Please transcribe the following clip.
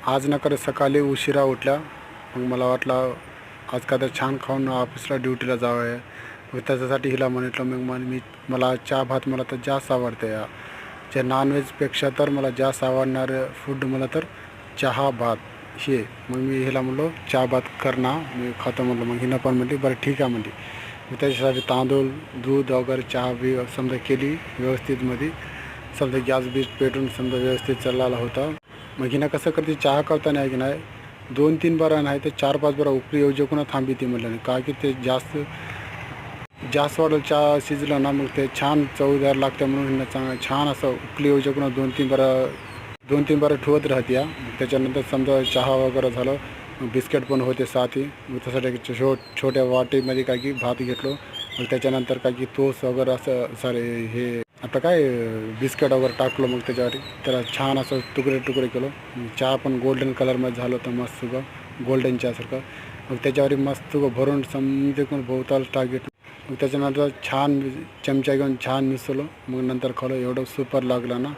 आज नका सकाळी उशिरा उठल्या, मग मला वाटलं आज का तर छान खाऊन ऑफिसला ड्युटीला जावं आहे. मग त्याच्यासाठी हिला म्हटलं मग मला चहा भात मला तर जास्त आवडते. जे नॉनव्हेजपेक्षा तर मला जास्त आवडणारं फूड मला तर चहा भात हे. मग मी हिला म्हणलो चहा भात कर ना, मी खातो म्हटलं. मग हिनं पण म्हटली बरं ठीक आहे म्हणली. मी त्याच्यासाठी तांदूळ दूध वगैरे चहा बी समजा केली व्यवस्थितमध्ये. समजा गॅस बीस पेटून समजा व्यवस्थित चालला होता. मग हिनं कसं करते चहा करताना आहे की नाही 2-3 बारा नाही तर 4-5 बारा उकळी येऊ जेकून थांबी ती म्हटलं. का की ते जास्त जास्त वाढलं चहा शिजलं ना मग ते छान चवदार लागतं म्हणून हिनं चांगलं छान असं उकळी येऊ जेकून 2-3 बारा ठेवत राहते या. त्याच्यानंतर समजा चहा वगैरे झालं, बिस्किट पण होते साथी. मग त्यासाठी छोट्या वाटीमध्ये काय की भात घेतलो. मग त्याच्यानंतर काय की टोस्ट वगैरे असं सारे हे आपलं काय बिस्किट वगैरे टाकलो. मग त्याच्यावर त्याला छान असं तुकडे केलो. चहा पण गोल्डन कलरमध्ये झालं होतं मस्त गोल्डन चहासारखं. मग त्याच्यावर मस्त भरून समजे भोवताल टाक घेतलं. मग त्याच्यानंतर छान चमचा घेऊन छान मिसळलो. मग नंतर खाल्लं, एवढं सुपर लागलं ना.